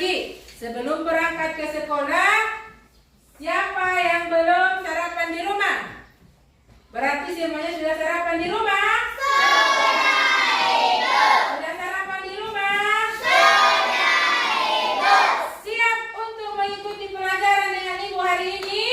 lagi, sebelum berangkat ke sekolah, siapa yang belum sarapan di rumah? Berarti semuanya sudah sarapan di rumah? Sudah sarapan di rumah? Siap untuk mengikuti pelajaran dengan Ibu hari ini?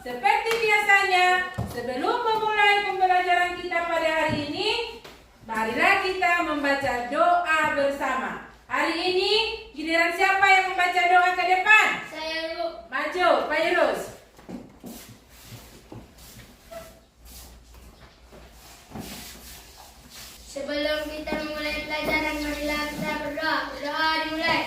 Seperti biasanya, sebelum memulai pembelajaran kita pada hari ini, marilah kita membaca doa bersama. Hari ini, giliran siapa yang membaca doa ke depan? Saya dulu. Maju, Pak Yunus. Sebelum kita memulai pelajaran, marilah kita berdoa. Berdoa dimulai.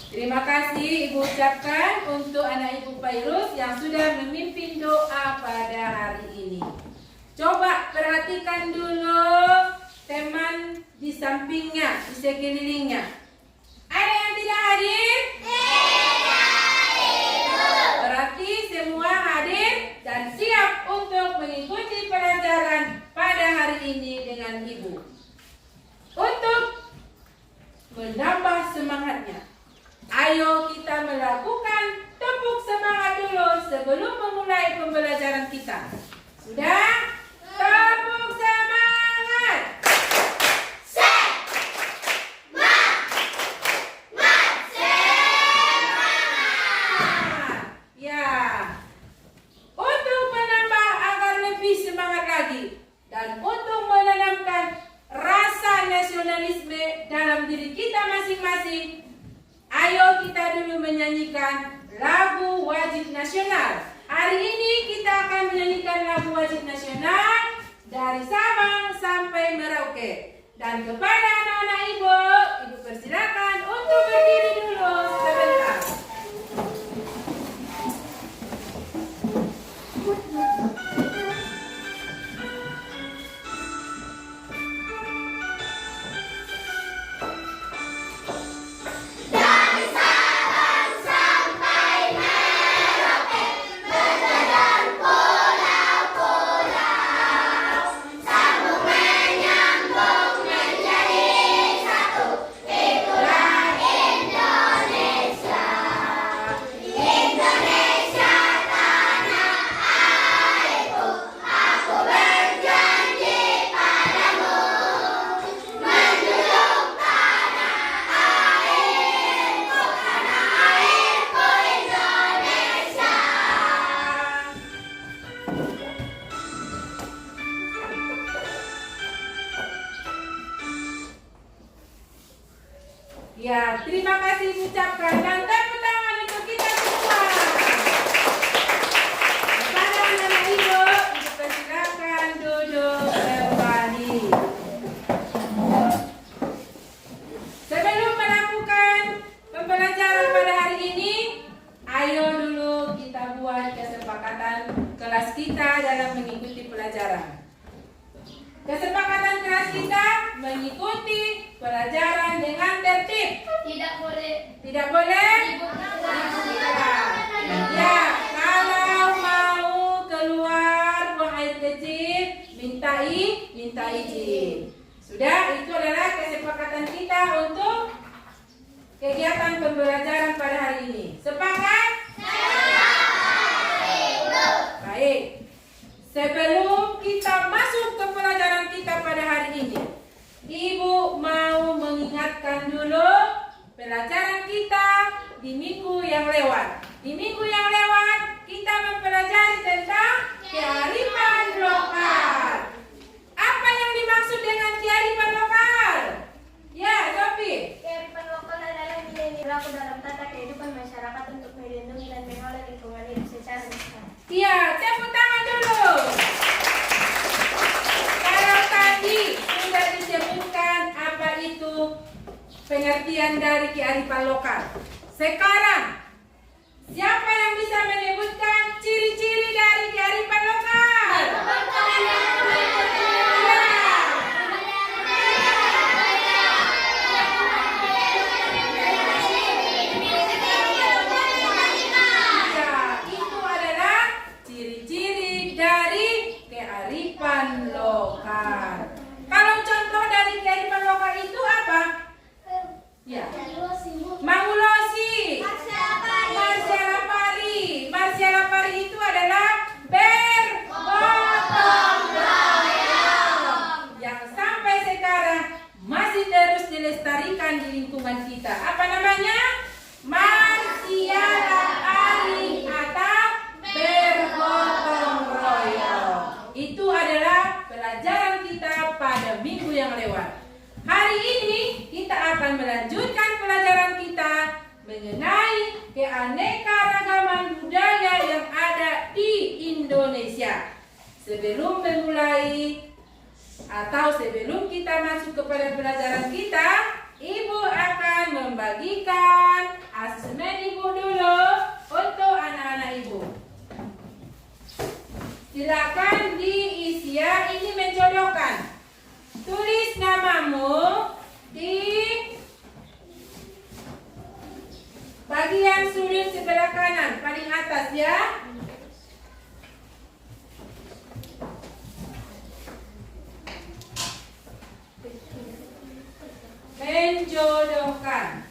Terima kasih Ibu ucapkan untuk anak Ibu Fairuz yang sudah memimpin doa pada hari ini. Coba perhatikan dulu teman di sampingnya, di sekelilingnya. Ada yang tidak hadir? Berarti semua hadir dan siap untuk mengikuti pelajaran pada hari ini dengan Ibu. Untuk menambah semangatnya, ayo kita melakukan tepuk semangat dulu sebelum memulai pembelajaran kita. Sudah? Tepuk semangat! Ya. Untuk menambah agar lebih semangat lagi dan untuk menanamkan rasa nasionalisme dalam diri kita masing-masing, ayo kita dulu menyanyikan lagu wajib nasional. Hari ini kita akan menyanyikan lagu wajib nasional dari Sabang sampai Merauke. Dan kepada anak-anak Ibu persilakan untuk berdiri dulu sebentar. Ya, terima kasih ucapkan dan tepuk tangan untuk kita semua. Kepada anak Ibu persilakan duduk kembali. Sebelum melakukan pembelajaran pada hari ini, ayo dulu kita buat kesepakatan kelas kita dalam mengikuti pelajaran. Kesepakatan kelas kita mengikuti pelajaran dengan tertib. Tidak boleh. Tidak boleh? Ya, kalau mau keluar buang air kecil, minta izin. Sudah, itu adalah kesepakatan kita untuk kegiatan pembelajaran pada hari ini. Sepakat? Baik. Sebelum kita masuk ke pelajaran kita pada hari ini, Ibu mau mengingatkan dulu pelajaran kita di minggu yang lewat. Di minggu yang lewat kita mempelajari tentang kearifan lokal. Apa pengertian dari kearifan lokal. Sekarang, siapa yang bisa menyebutkan ciri-ciri dari kearifan lokal? Ya, itu adalah ciri-ciri dari kearifan lokal. Kalau contoh dari kearifan lokal itu apa? Ya, Mangulosi, Marsia Lapari itu adalah bergotong royong yang sampai sekarang masih terus dilestarikan di lingkungan kita. Apa namanya? Marsia Lapari atau bergotong royong. Itu adalah pelajaran kita pada minggu yang lewat. Hari ini kita akan melanjutkan pelajaran kita mengenai keanekaragaman budaya yang ada di Indonesia. Sebelum memulai atau sebelum kita masuk kepada pelajaran kita, Ibu akan membagikan asesmen Ibu dulu untuk anak-anak Ibu. Silakan diisi ya, ini menjodohkan. Tulis namamu di bagian sudut sebelah kanan, paling atas ya. Menjodohkan.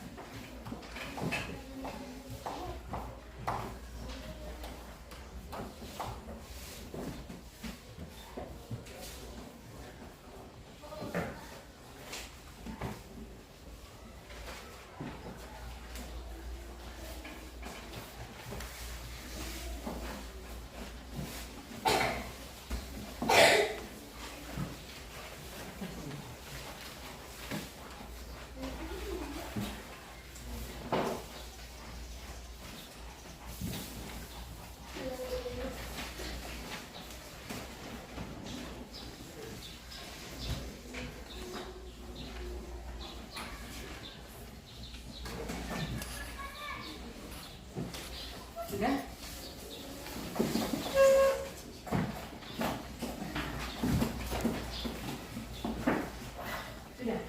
Sudah? Sudah.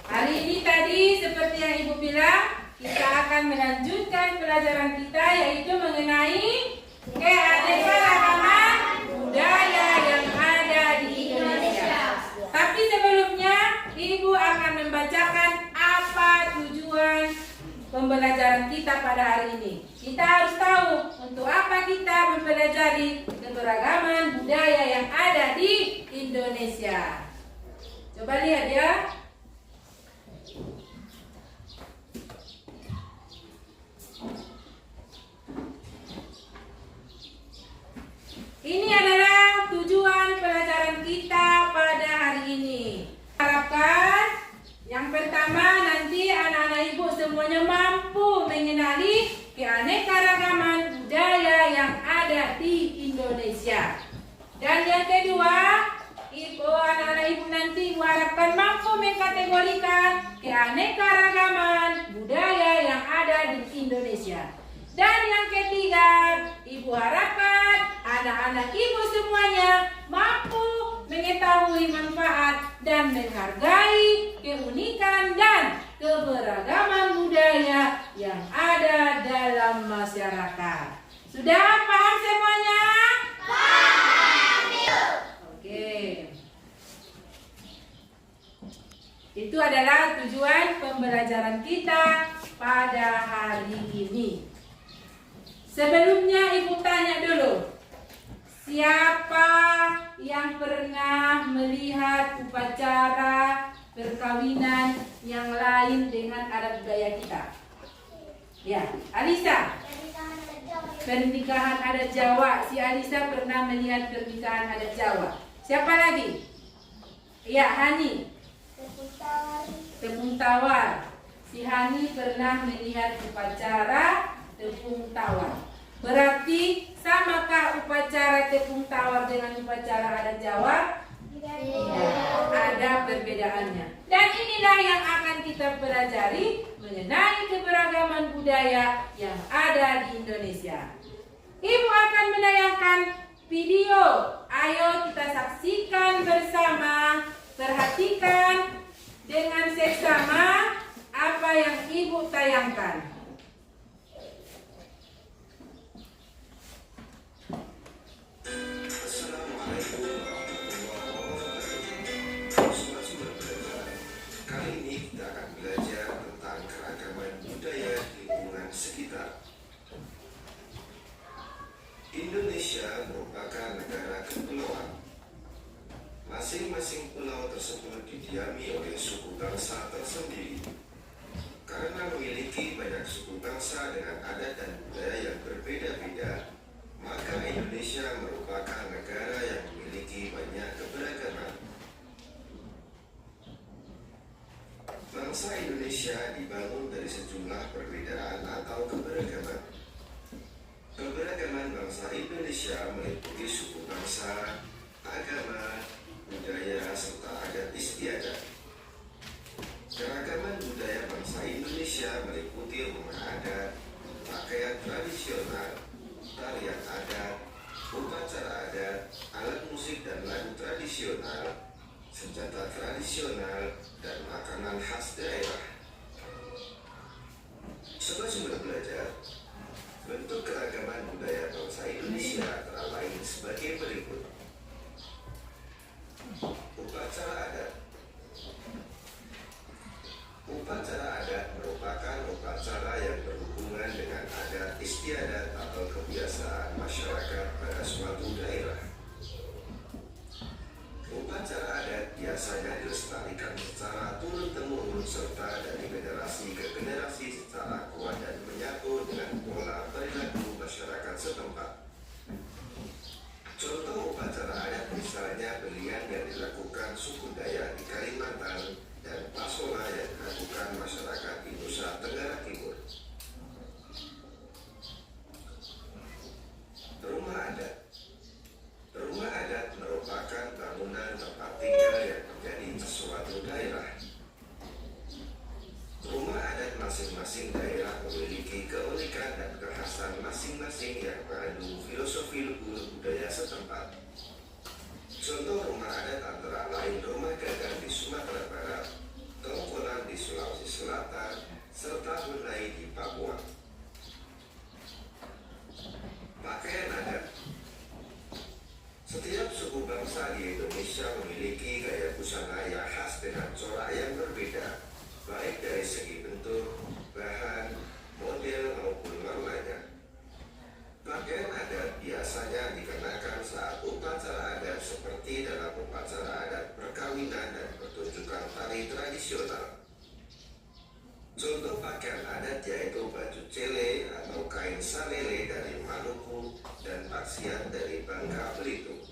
Hari ini tadi seperti yang Ibu bilang, kita akan melanjutkan pelajaran kita yaitu mengenai keanekaragaman budaya yang ada di Indonesia. Tapi sebelumnya Ibu akan membacakan apa tujuan pembelajaran kita pada hari ini. Kita harus tahu untuk apa kita mempelajari keberagaman budaya yang ada di Indonesia. Coba lihat ya. Ini adalah tujuan pelajaran kita pada hari ini. Harapkan yang pertama nanti anak-anak Ibu semuanya mampu mengenali keanekaragaman budaya yang ada di Indonesia. Dan yang kedua, anak-anak Ibu nanti Ibu harapkan mampu mengkategorikan keanekaragaman budaya yang ada di Indonesia. Dan yang ketiga, Ibu harapkan anak-anak Ibu semuanya mampu mengetahui manfaat dan menghargai keunikan dan keberagaman budaya yang ada dalam masyarakat. Sudah paham semuanya? Paham. Oke. Itu adalah tujuan pembelajaran kita pada hari ini. Sebelumnya Ibu tanya dulu, siapa yang pernah melihat upacara perkawinan yang lain dengan adat budaya kita? Ya, Alisa. Pernikahan adat Jawa. Si Alisa pernah melihat pernikahan adat Jawa. Siapa lagi? Ya, Hani. Tepung tawar. Tepung tawar. Si Hani pernah melihat upacara tepung tawar. Berarti samakah upacara tepung tawar dengan upacara adat Jawa? Tidak, ada perbedaannya. Dan inilah yang akan kita pelajari mengenai keberagaman budaya yang ada di Indonesia. Ibu akan menayangkan video. Ayo kita saksikan bersama. Perhatikan dengan seksama apa yang Ibu tayangkan. Assalamualaikum warahmatullahi wabarakatuh. Kali ini kita akan belajar tentang keragaman budaya di lingkungan sekitar. Indonesia merupakan negara kepulauan. Masing-masing pulau tersebut didiami oleh suku bangsa tersendiri. Karena memiliki banyak suku bangsa dengan adat dan budaya yang berbeda-beda, maka Indonesia merupakan negara yang memiliki banyak keberagaman. Bangsa Indonesia dibangun dari sejumlah perbedaan atau keberagaman. Keberagaman bangsa Indonesia meliputi suku bangsa, agama, budaya, serta adat istiadat. Keragaman budaya bangsa Indonesia meliputi rumah adat, pakaian tradisional, tarian adat, upacara adat, alat musik dan lagu tradisional, senjata tradisional, dan makanan khas daerah. Sobat Sumber Belajar, bentuk keragaman budaya bangsa Indonesia antara lain sebagai berikut. Upacara adat. Upacara adat merupakan upacara yang berhubungan dengan adat istiadat atau kebiasaan masyarakat pada suatu daerah. Upacara adat biasanya dilestarikan secara turun-temurun serta dari generasi ke generasi secara kuat dan menyatu dengan pola perilaku masyarakat setempat. Contoh upacara adat misalnya belian yang dilakukan suku Dayak di Kalimantan dan pasola yang dilakukan masyarakat di Nusa Tenggara Timur. Rumah adat. Rumah adat merupakan bangunan tempat tinggal yang menjadi suatu daerah. Rumah adat masing-masing daerah memiliki keunikan dan kekhasan masing-masing yang mengandung filosofi luhur budaya setempat. Contoh rumah adat antara lain rumah gagang di Sumatera Barat, Tongkonan di Sulawesi Selatan, serta Hunai di Papua. Pakaian adat. Setiap suku bangsa di Indonesia memiliki gaya busana yang khas dengan corak yang berbeda, baik dari segi bentuk, bahan, model maupun warnanya. Pakaian adat biasanya dikenakan saat upacara adat seperti dalam upacara adat perkawinan dan pertunjukan tari tradisional. Contoh pakaian adat yaitu baju cele atau kain salele dari Maluku dan paksian dari Bangka Belitung.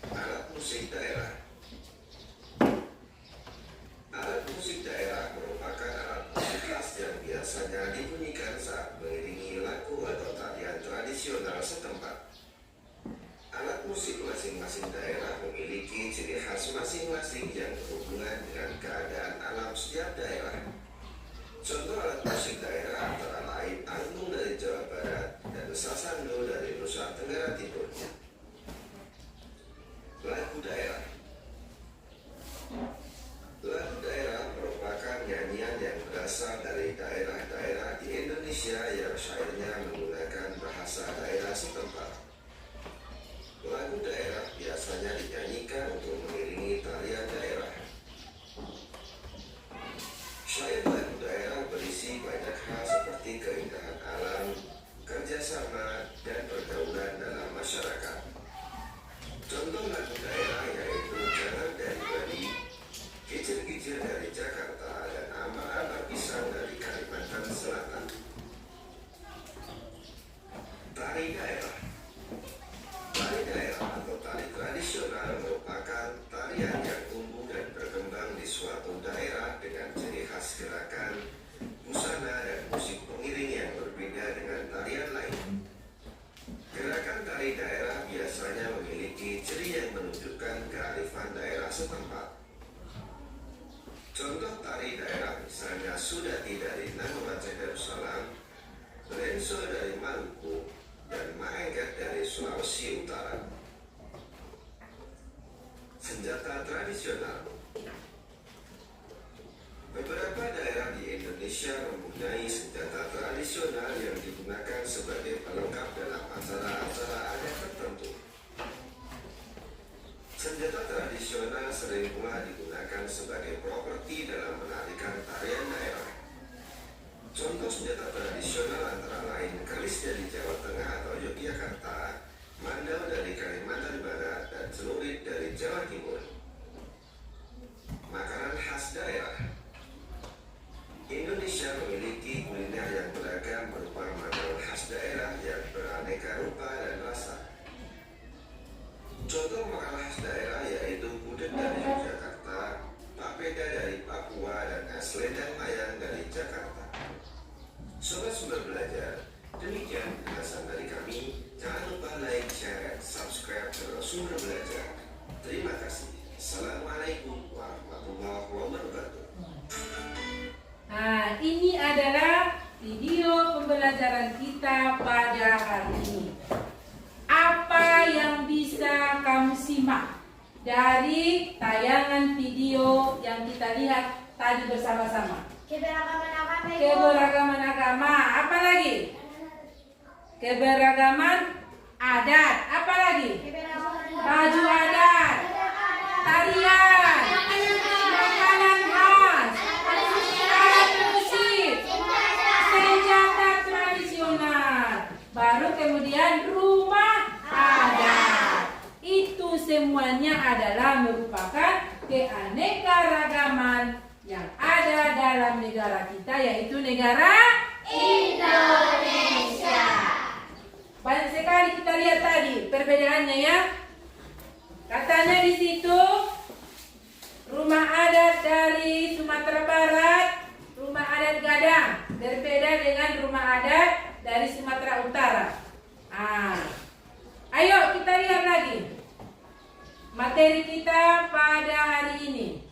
Alat musik daerah. Alat musik daerah merupakan alat musik khas yang biasanya dibunyikan saat mengiringi lagu atau tarian tradisional setempat. Alat musik masing-masing daerah memiliki ciri khas masing-masing yang berhubungan dengan keadaan alam setiap daerah. Contoh alat musik daerah antara lain angklung dari Jawa Barat dan sasando dari Nusa Tenggara Timur. Lagu daerah. Lagu daerah merupakan nyanyian yang berasal dari daerah-daerah di Indonesia yang syairnya menggunakan bahasa daerah setempat. Lagu daerah biasanya dinyanyikan untuk mengiringi tarian daerah. Syair lagu daerah berisi banyak hal seperti keindahan alam, kerjasama, dan pergaulan dalam masyarakat. Contoh lagu daerah yaitu Jalan dari Bali, Kicir-kicir dari Jakarta, dan Amar-amar pisang dari Kalimantan Selatan. Tari daerah. Tari daerah atau tari tradisional merupakan aneka rupa dan rasa. Contoh makanan khas daerah yaitu gudeg dari Yogyakarta, papeda dari Papua, dan es lendang mayang dari Jakarta. Sobat Sumber Belajar, demikian penjelasan dari kami. Jangan lupa like, share, dan subscribe channel Sumber Belajar. Terima kasih. Assalamualaikum warahmatullahi wabarakatuh. Nah, ini adalah video pembelajaran kita pada hari ini. Apa yang bisa kamu simak dari tayangan video yang kita lihat tadi bersama-sama? Keberagaman agama itu. Keberagaman agama, apa lagi? Keberagaman adat, apa lagi? Baju adat, tarian, makanan khas, alat musik, senjata tradisional, baru kemudian rumah adat. Itu semuanya adalah merupakan keanekaragaman yang ada dalam negara kita, yaitu negara Indonesia. Banyak sekali kita lihat tadi perbedaannya ya. Katanya di situ rumah adat dari Sumatera Barat, rumah adat Gadang, berbeda dengan rumah adat dari Sumatera Utara. Ayo kita lihat lagi materi kita pada hari ini.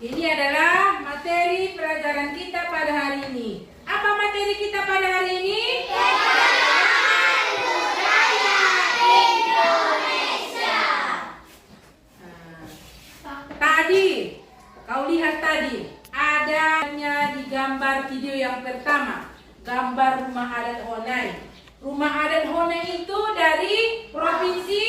Ini adalah materi pelajaran kita pada hari ini. Apa materi kita pada hari ini? Budaya Indonesia. Tadi, kau lihat tadi, adanya di gambar video yang pertama, gambar rumah adat Honai. Rumah adat Honai itu dari provinsi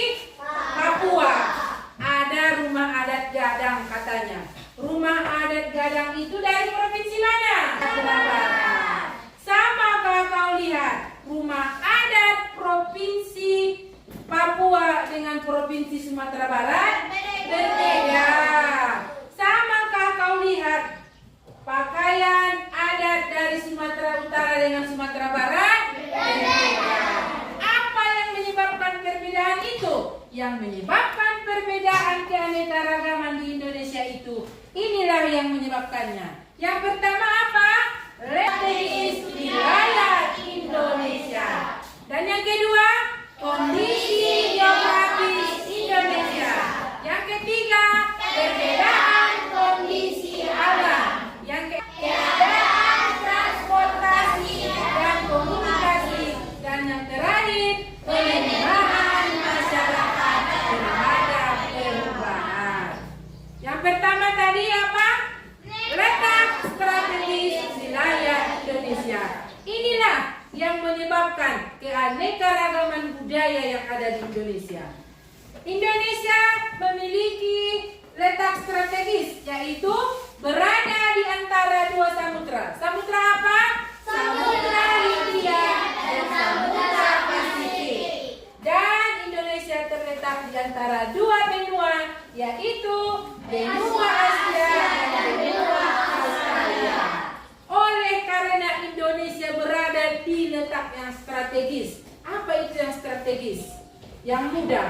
Papua. Ada rumah adat Gadang katanya. Rumah adat Gadang itu dari provinsi mana? Sama kalau kau lihat rumah adat provinsi Papua dengan provinsi Sumatera Barat berbeda. Sama kalau kau lihat pakaian adat dari Sumatera Utara dengan Sumatera Barat berbeda. Apa yang menyebabkan perbedaan itu? Yang menyebabkan perbedaan keanekaragaman di Indonesia itu, inilah yang menyebabkannya. Yang pertama apa? Strategis wilayah Indonesia. Dan yang kedua, kondisi geografis Indonesia. Yang ketiga, perbedaan kondisi alam. Yang keadaan transportasi dan komunikasi. Dan yang terakhir, penerimaan masyarakat terhadap perubahan. Yang pertama tadi apa? Letak strategis wilayah Indonesia. Inilah yang menyebabkan keanekaragaman budaya yang ada di Indonesia. Indonesia memiliki letak strategis, yaitu berada di antara dua samudra. Samudra apa? Samudra Hindia dan Samudra Pasifik. Dan Indonesia terletak di antara dua benua, yaitu benua Asia dan benua Australia. Oleh karena Indonesia berada di letak yang strategis. Apa itu yang strategis? Yang mudah.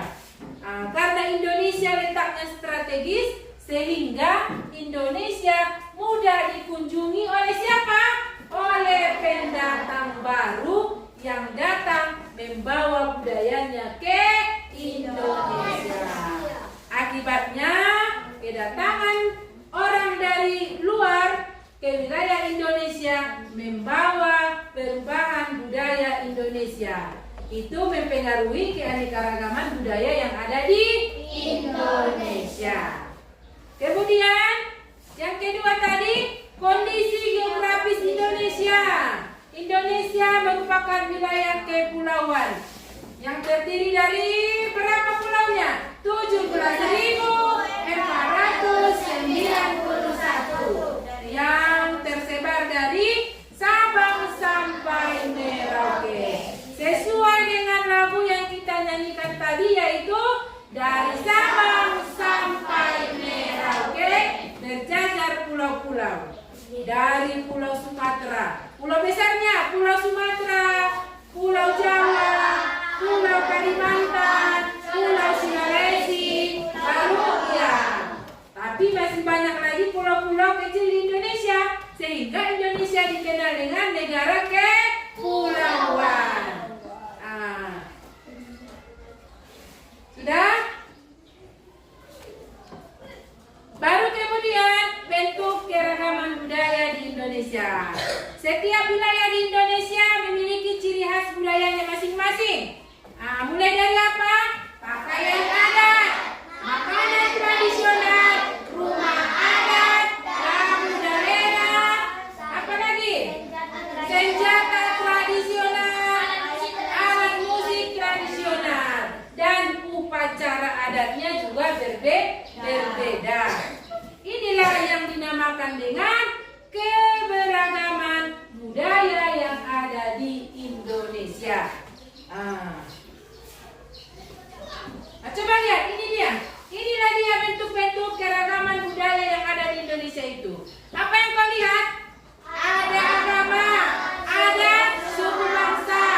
Karena Indonesia letaknya strategis, sehingga Indonesia mudah dikunjungi oleh siapa? Oleh pendatang baru yang datang membawa budayanya ke Indonesia. Akibatnya kedatangan orang dari luar ke wilayah Indonesia membawa perubahan budaya Indonesia. Itu mempengaruhi keanekaragaman budaya yang ada di Indonesia. Kemudian yang kedua tadi, kondisi geografis Indonesia. Indonesia merupakan wilayah kepulauan yang terdiri dari berapa pulaunya? 17.491 yang tersebar dari Sabang sampai Merauke. Sesuai dengan lagu yang kita nyanyikan tadi, yaitu dari Sabang sampai Merauke berjajar pulau-pulau. Dari Pulau Sumatera, pulau besarnya Pulau Sumatera, Pulau Jawa, Pulau Kalimantan, Pulau Sulawesi, lalu ya. Tapi masih banyak lagi pulau-pulau kecil di Indonesia, sehingga Indonesia dikenal dengan negara kepulauan. Sudah? Baru kemudian bentuk keragaman budaya di Indonesia. Setiap wilayah di Indonesia memiliki ciri khas budayanya masing-masing. Mulai dari apa? Pakaian adat, makanan tradisional, rumah adat, lagu daerah, apa lagi? Senjata tradisional, alat musik tradisional, dan upacara adatnya juga berbeda. Inilah yang dinamakan dengan keberagaman budaya yang ada di Indonesia. Coba lihat, ini dia. Inilah dia bentuk-bentuk keragaman budaya yang ada di Indonesia itu. Apa yang kau lihat? Ada agama, ada suku bangsa,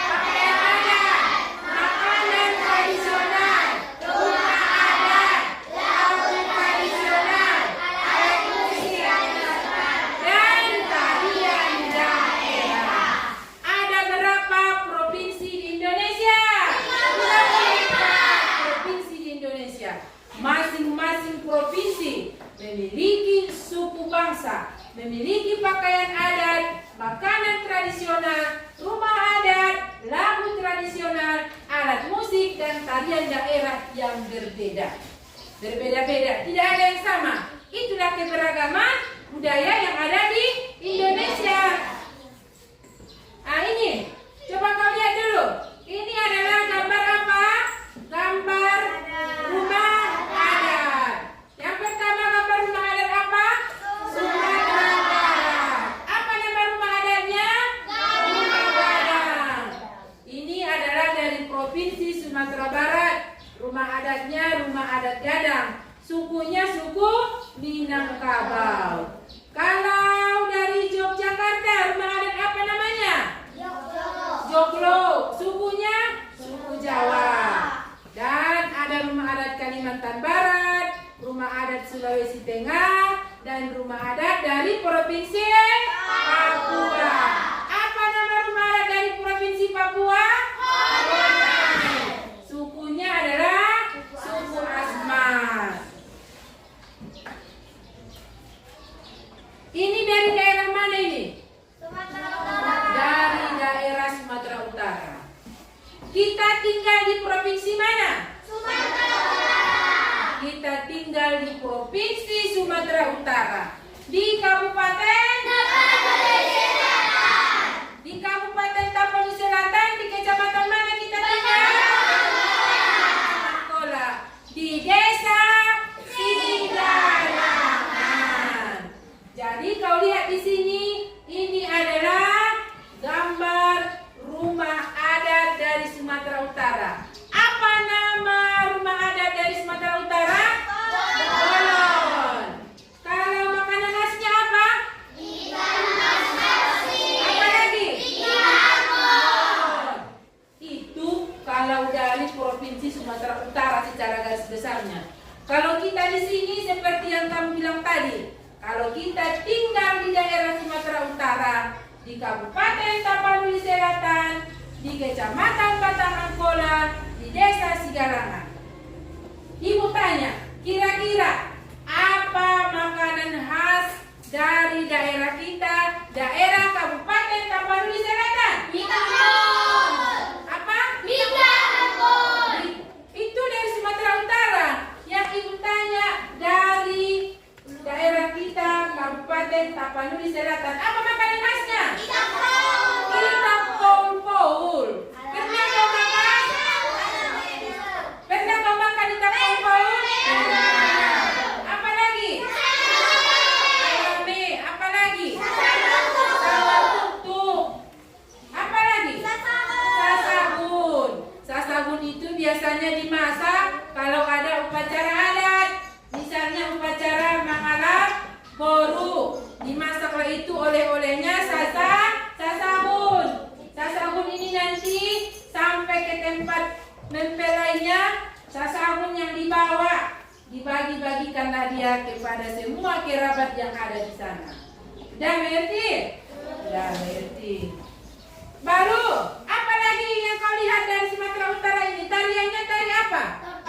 pakaian adat, makanan tradisional, rumah adat, lagu tradisional, alat musik, dan tarian daerah. Ada berapa provinsi di Indonesia? Provinsi di Indonesia. Masing-masing provinsi memiliki suku bangsa, memiliki pakaian adat, makanan tradisional, rumah adat, lagu tradisional, alat musik, dan tarian daerah yang berbeda-beda, tidak ada yang sama. Itulah keberagaman budaya yang ada di Indonesia. Ini coba kau lihat dulu. Ini adalah gambar apa? Gambar rumah adat. Yang pertama, gambar rumah adat apa? Sumatera Barat. Apa nama rumah adatnya? Rumah Gadang. Ini adalah dari provinsi Sumatera Barat. Rumah adatnya rumah adat Gadang. Sukunya suku Minangkabau. Kalau dari Yogyakarta, rumah adat apa namanya? Joglo. Sukunya suku Jawa. Dan ada rumah adat Kalimantan Barat, rumah adat Sulawesi Tengah, dan rumah adat dari Provinsi Papua. Apa nama rumah adat dari Provinsi Papua? Sukunya adalah suku Asmat. Ini dari daerah mana ini? Dari daerah Sumatera Utara. Kita tinggal di provinsi mana? Kita tinggal di provinsi Sumatera Utara. Di Kabupaten Di Kabupaten Tapanuli Selatan. Di kecamatan mana kita tinggal? Angkola. Di Desa Sigalangan. Jadi kau lihat di sini, ini adalah gambar rumah adat dari Sumatera Utara. Apa nama rumah adat dari Sumatera Utara? Bolon. Kalau makanan khasnya apa? Apa lagi? Itu kalau dari provinsi Sumatera Utara secara garis besarnya. Kalau kita di sini seperti yang kamu bilang tadi, kalau kita tinggal di daerah Sumatera Utara, di Kabupaten Tapanuli Selatan, di Kecamatan Batang Angkola, di Desa Sigalangan. Ibu tanya, kira-kira apa makanan khas dari daerah kita, daerah Kabupaten Tapanuli Selatan? Apa? Itu dari Sumatera Utara. Yang ibu tanya dari daerah kita, Kabupaten Tapanuli Selatan, apa makanan khasnya? Kita budaya kepada semua kerabat yang ada di sana. Sudah mengerti? Sudah mengerti. Baru, apa lagi yang kau lihat dari Sumatera Utara ini? Tariannya tari apa?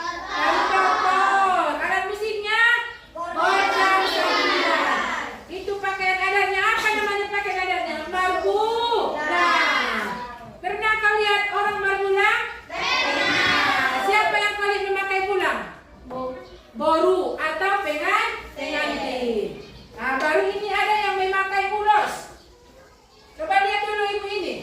Tari tortor. Alat musiknya? Gojang sembilan. Itu pakaian adatnya. Apa namanya pakaian adatnya? Marbu. Nah, pernah kau lihat orang marbulang? Pernah. Siapa yang kau lihat memakai pulang? Boru atau pengantin. Nah, baru ini ada yang memakai ulos. Coba lihat dulu ibu ini.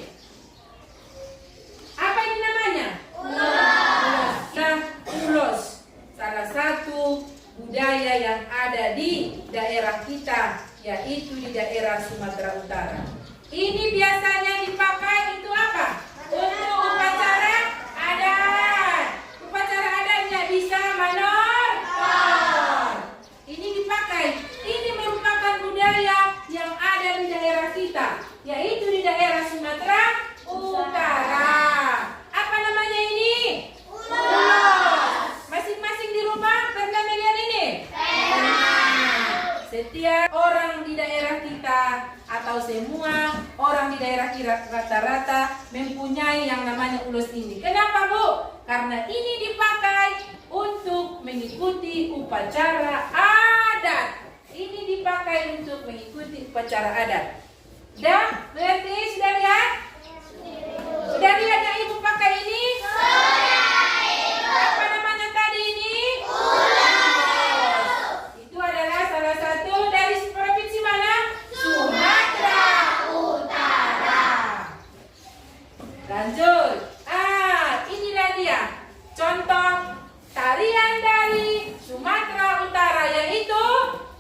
Apa ini namanya? Ulos. Nah, ulos. Salah satu budaya yang ada di daerah kita, yaitu di daerah Sumatera Utara. Ini biasanya dipakai untuk apa? Untuk upacara adat. Upacara adatnya bisa manor. Ini dipakai. Ini merupakan budaya yang ada di daerah kita, yaitu di daerah Sumatera Utara. Apa namanya ini? Ulos. Masing-masing di rumah pernah melihat ini? Setiap orang di daerah kita atau semua orang di daerah kita rata-rata mempunyai yang namanya ulos ini. Kenapa, Bu? Karena ini dipakai untuk mengikuti upacara adat. Ini dipakai untuk mengikuti upacara adat. Sudah mengerti? Sudah lihat? Sudah lihat yang ibu pakai ini? Apa namanya tadi ini? Itu adalah salah satu dari provinsi mana? Sumatera Utara. Lanjut. Inilah dia contoh tarian dari Sumatera Utara, yaitu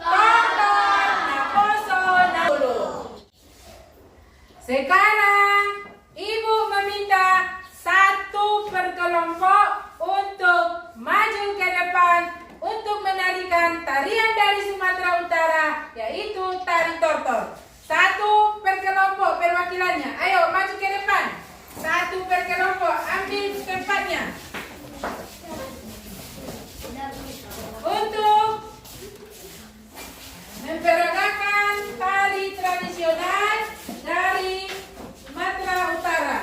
tortor naposo nabulu. Sekarang ibu meminta satu perkelompok untuk maju ke depan untuk menarikan tarian dari Sumatera Utara, yaitu tari tortor. Satu perkelompok perwakilannya. Ayo maju ke depan. Satu perkelompok, ambil tempatnya. Untuk memperagakan tari tradisional dari Sumatera Utara.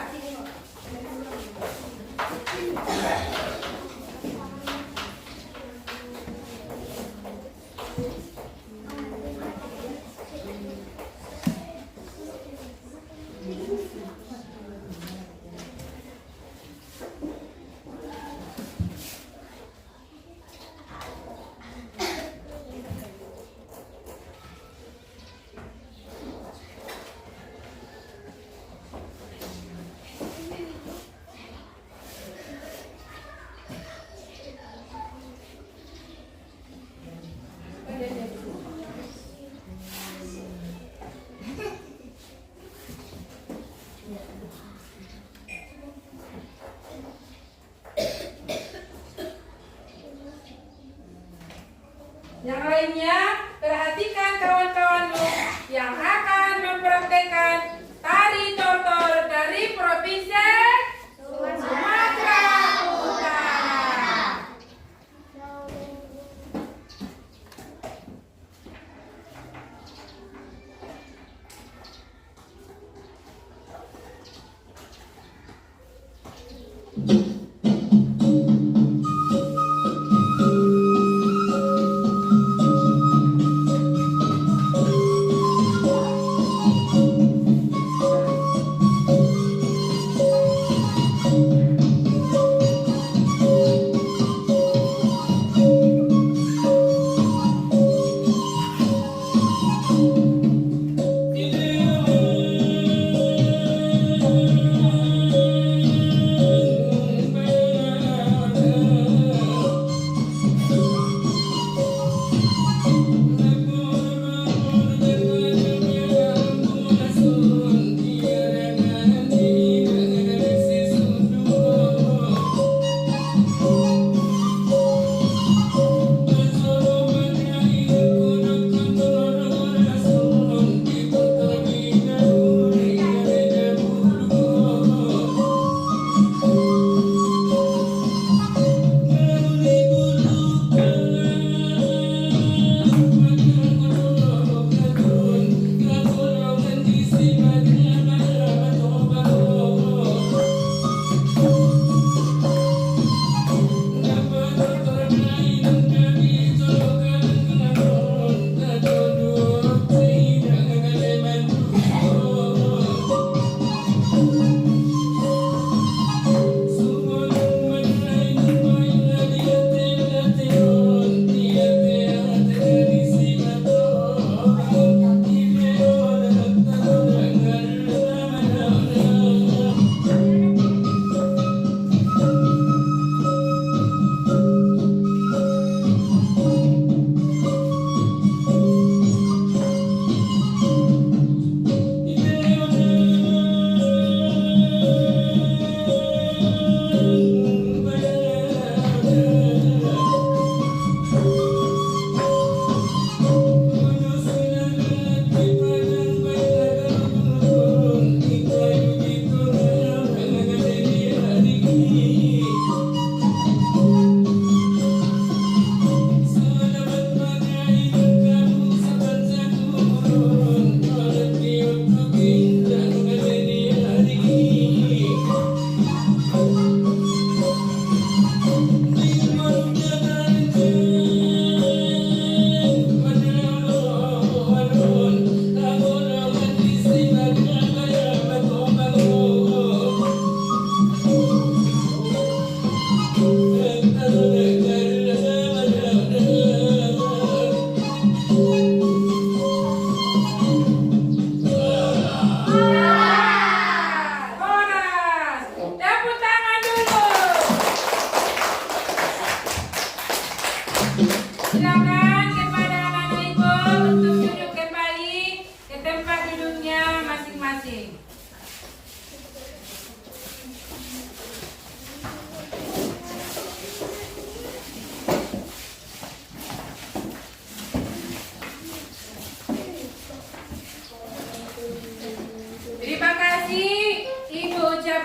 Yang lainnya, perhatikan kawan-kawanmu yang akan mempraktekkan tari tortor dari Provinsi Sumatera Utara.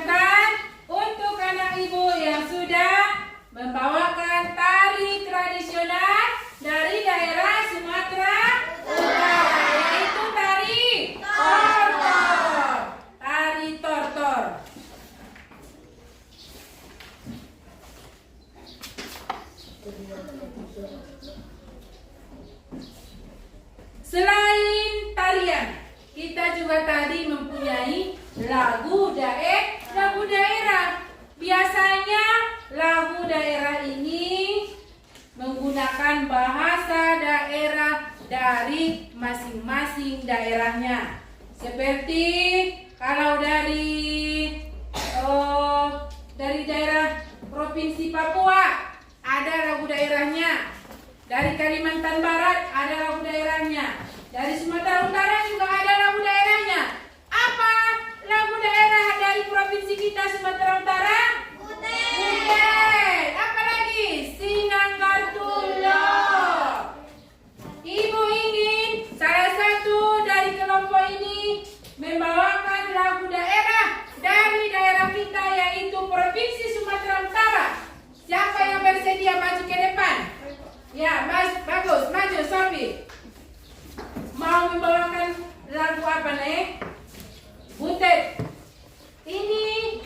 silakan untuk anak ibu yang sudah membawakan tari tradisional dari daerah Sumatera Utara, yaitu tari tortor. Tari tortor. Selain tarian, kita juga tadi mempunyai lagu daerah. Biasanya lagu daerah ini menggunakan bahasa daerah dari masing-masing daerahnya. Seperti kalau dari daerah Provinsi Papua ada lagu daerahnya. Dari Kalimantan Barat ada lagu daerahnya. Dari Sumatera Utara juga ada lagu daerahnya. Apa lagu daerah dari provinsi kita Sumatera Utara? Butet. Apa lagi? Sinanggartulo. Ibu ingin salah satu dari kelompok ini membawakan lagu daerah dari daerah kita, yaitu Provinsi Sumatera Utara. Siapa yang bersedia maju ke depan? Ya, bagus, maju Sofi. Mau membawakan lagu apa nih? Butet. Ini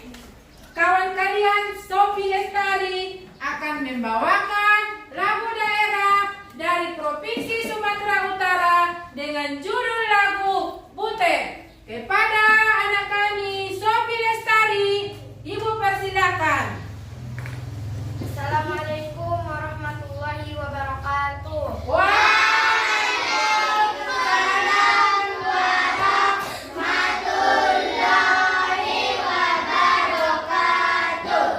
kawan kalian Sofi Lestari akan membawakan lagu daerah dari Provinsi Sumatera Utara dengan judul lagu Butet. Kepada anak kami Sofi Lestari, Ibu persilakan. Assalamualaikum warahmatullahi wabarakatuh. Waalaikumsalam warahmatullahi wabarakatuh.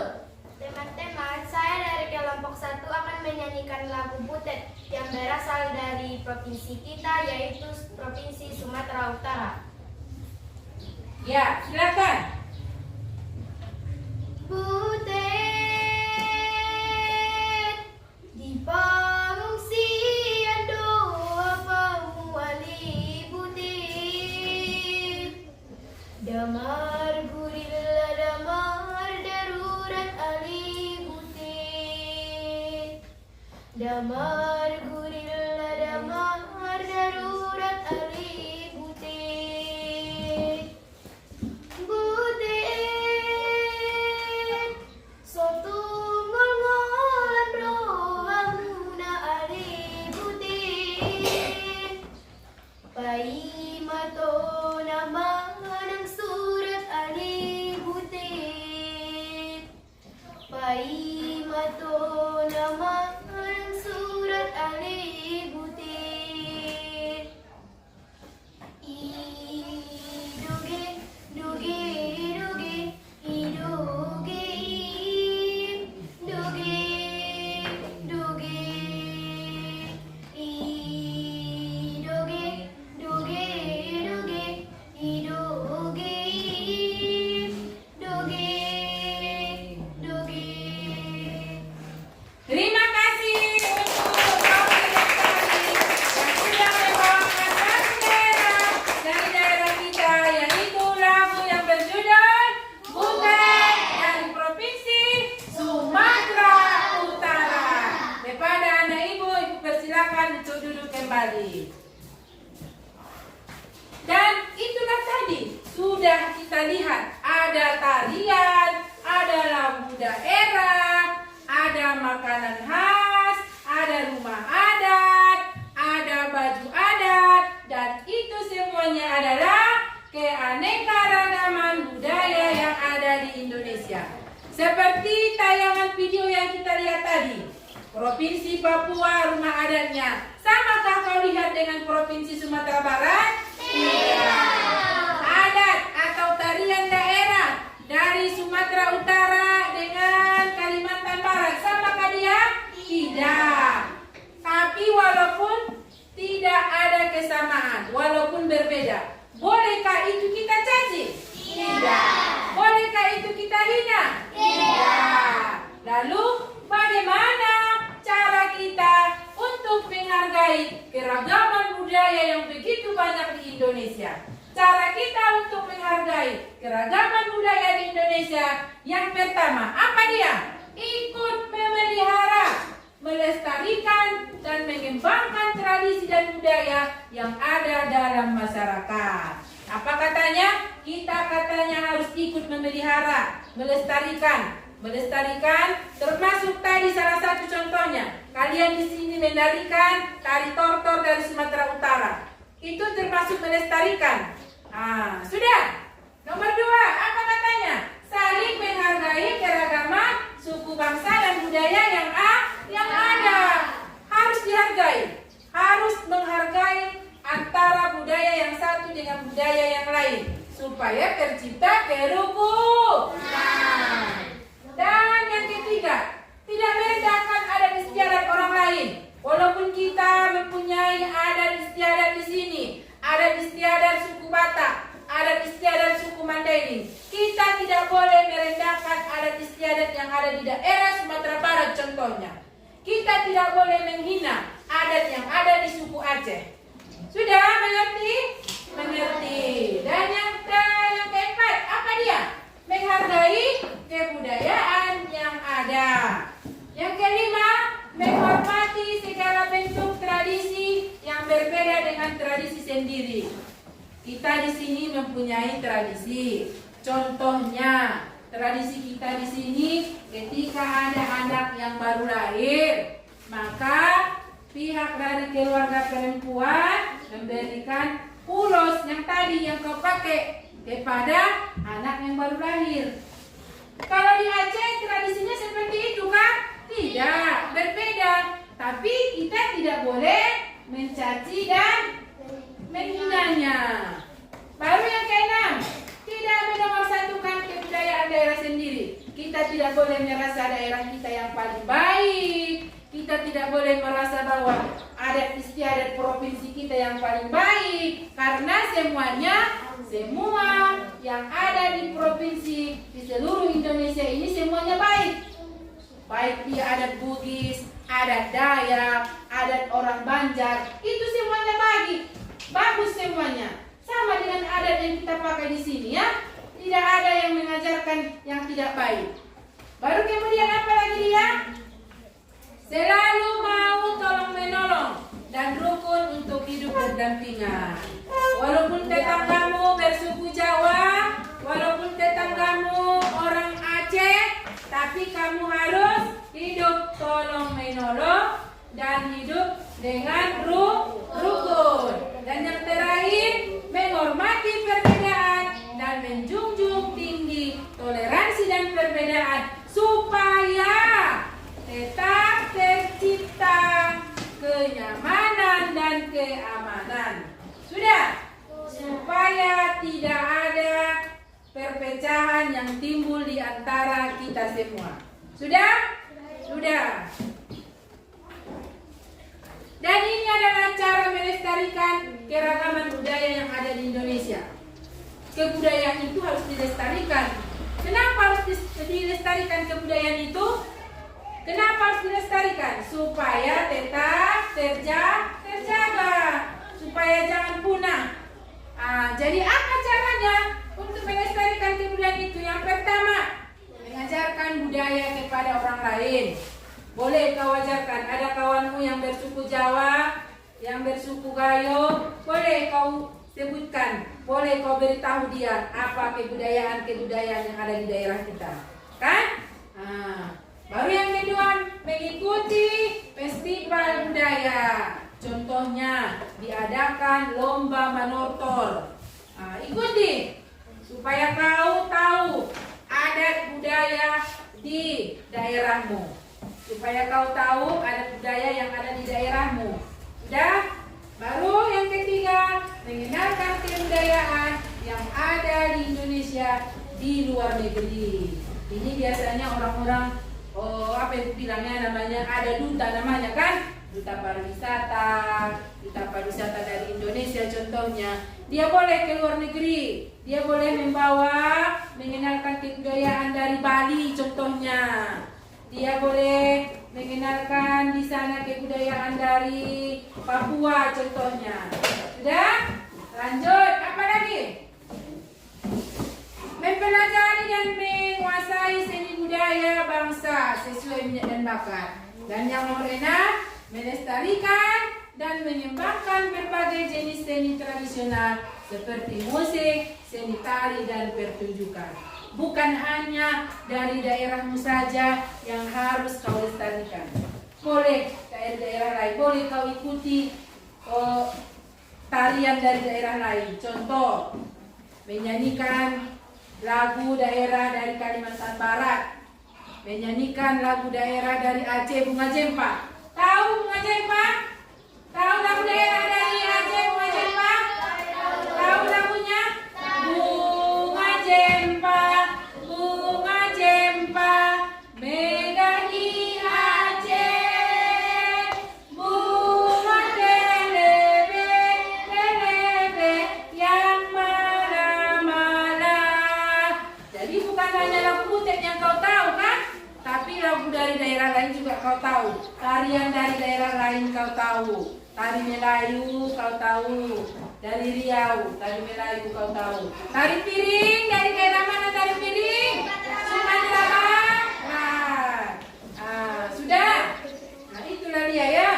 Teman-teman, saya dari kelompok 1 akan menyanyikan lagu Butet yang berasal dari provinsi kita, yaitu Provinsi Sumatera Utara. Ya, silakan. Butet di pengungsian doa pemuali butet, damar gurila damar darurat ali butet, damar gurila damar darurat ali butet. Butet sotu ngolngolan rohamuna ali butet, pai mato nama nang surat ali butet, pai mato nama nang surat ali butet. Idoge, doge, doge, idoge, doge, doge, idoge, doge, doge, idoge, doge, doge. Terima kasih untuk Sofi Lestari yang sudah membawakan lagu daerah dari daerah kita, yaitu lagu yang berjudul Butet dari Provinsi Sumatera Utara. Kepada anak ibu persilakan untuk duduk kembali. Dan itulah tadi sudah kita lihat ada tarian, ada lagu daerah, ada makanan khas, ada rumah adat, ada baju adat, dan itu semuanya adalah keanekaragaman budaya yang ada di Indonesia. Seperti tayangan video yang kita lihat tadi, Provinsi Papua rumah adatnya samakah kau lihat dengan Provinsi Sumatera Barat? Tidak. Adat atau tarian daerah dari Sumatera Utara dengan Kalimantan Barat samakah dia? Tidak. Tapi walaupun tidak ada kesamaan, walaupun berbeda, bolehkah itu kita caci? Tidak. Bolehkah itu kita hina? Tidak. Lalu bagaimana cara kita untuk menghargai keragaman budaya yang begitu banyak di Indonesia? cara kita untuk menghargai keragaman budaya di Indonesia, yang pertama, apa dia? Ikut memelihara, melestarikan, dan mengembangkan tradisi dan budaya yang ada dalam masyarakat. Apa katanya? Kita katanya harus ikut memelihara, melestarikan termasuk tadi salah satu contohnya. Kalian di sini menarikan tari tortor dari Sumatera Utara. Itu termasuk melestarikan. Sudah. Nomor 2, apa katanya? Saling menghargai keragaman suku bangsa dan budaya yang ada. Harus dihargai. Harus menghargai antara budaya yang satu dengan budaya yang lain supaya tercipta kerukunan. Dan yang ketiga, tidak merendahkan adat istiadat orang lain. Walaupun kita mempunyai adat istiadat di sini, adat istiadat suku Batak, adat istiadat suku Mandailing, kita tidak boleh merendahkan adat istiadat yang ada di daerah Sumatera Barat contohnya. Kita tidak boleh menghina adat yang ada di suku Aceh. Sudah mengerti? Mengerti. Dan yang keempat, apa dia? Menghargai kebudayaan yang ada. Yang kelima, menghormati segala bentuk tradisi yang berbeda dengan tradisi sendiri. Kita di sini mempunyai tradisi. Contohnya, tradisi kita di sini ketika ada anak yang baru lahir, maka pihak dari keluarga perempuan memberikan ulos yang tadi yang kau pakai kepada anak yang baru lahir. Kalau di Aceh tradisinya seperti itu kan? Tidak, berbeda. Tapi kita tidak boleh mencaci dan menghinanya. Baru yang keenam, tidak menomorsatukan kebudayaan daerah sendiri. Kita tidak boleh merasa daerah kita yang paling baik. Kita tidak boleh merasa bahwa adat istiadat provinsi kita yang paling baik, karena semua yang ada di provinsi di seluruh Indonesia ini semuanya baik. Baik dia adat Bugis, adat Dayak, adat orang Banjar, itu semuanya bagus semuanya. Sama dengan adat yang kita pakai di sini ya. Tidak ada yang mengajarkan yang tidak baik. Baru kemudian apa lagi dia? Selalu mau tolong menolong dan rukun untuk hidup berdampingan. Walaupun tetanggamu bersuku Jawa, walaupun tetanggamu orang Aceh, tapi kamu harus hidup tolong menolong dan hidup dengan rukun. Dan yang terakhir, menghormati perbedaan dan menjunjung tinggi toleransi dan perbedaan supaya tetap tercipta kenyamanan dan keamanan. Sudah? Supaya tidak ada perpecahan yang timbul di antara kita semua. Sudah? Sudah. Dan ini adalah cara melestarikan keragaman budaya yang ada di Indonesia. Kebudayaan itu harus dilestarikan. Kenapa harus dilestarikan kebudayaan itu? Kenapa harus dilestarikan? Supaya tetap terjaga, supaya jangan punah. Jadi apa caranya untuk melestarikan kebudayaan itu? Yang pertama, mengajarkan budaya kepada orang lain. Boleh kau ajarkan, ada kawanmu yang bersuku Jawa, yang bersuku Gayo, boleh kau sebutkan, boleh kau beritahu dia apa kebudayaan yang ada di daerah kita, kan? Baru yang kedua, mengikuti festival budaya. Contohnya diadakan lomba manortor. Ikuti supaya kau tahu adat budaya di daerahmu. Supaya kau tahu adat budaya yang ada di daerahmu. Sudah? Baru yang ketiga, mengenalkan kebudayaan yang ada di Indonesia di luar negeri. Ini biasanya orang-orang, apa yang bilangnya namanya, ada duta namanya kan? Duta pariwisata dari Indonesia contohnya. Dia boleh ke luar negeri, dia boleh mengenalkan kebudayaan dari Bali contohnya. Dia boleh mengenalkan di sana kebudayaan dari Papua contohnya. Sudah? Lanjut, apa lagi? daya bangsa sesuai minat dan bakat. Dan yang nomor 6, melestarikan dan mengembangkan berbagai jenis seni tradisional seperti musik, seni tari, dan pertunjukan. Bukan hanya dari daerahmu saja yang harus kau lestarikan. Boleh daerah-daerah lain, boleh kau ikuti tarian dari daerah lain. Contoh, menyanyikan lagu daerah dari Kalimantan Barat, menyanyikan lagu daerah dari Aceh, Bunga Jempa. Tahu Bunga Jempa? Tahu lagu daerah dari Aceh, Bunga Jempa? Tahu lagunya? Bunga Jempa, Bunga Jempa, megah di Aceh, bunga telebe, telebe yang malah-malah. Jadi bukan hanya lagu Butet yang kau tahu kan? Tapi lagu dari daerah lain juga kau tahu. Tarian dari daerah lain kau tahu. Tari Melayu kau tahu. Dari Riau, tari Melayu kau tahu. Tari piring dari daerah mana tari piring? Sumatera. Sudah. Nah, itulah dia ya.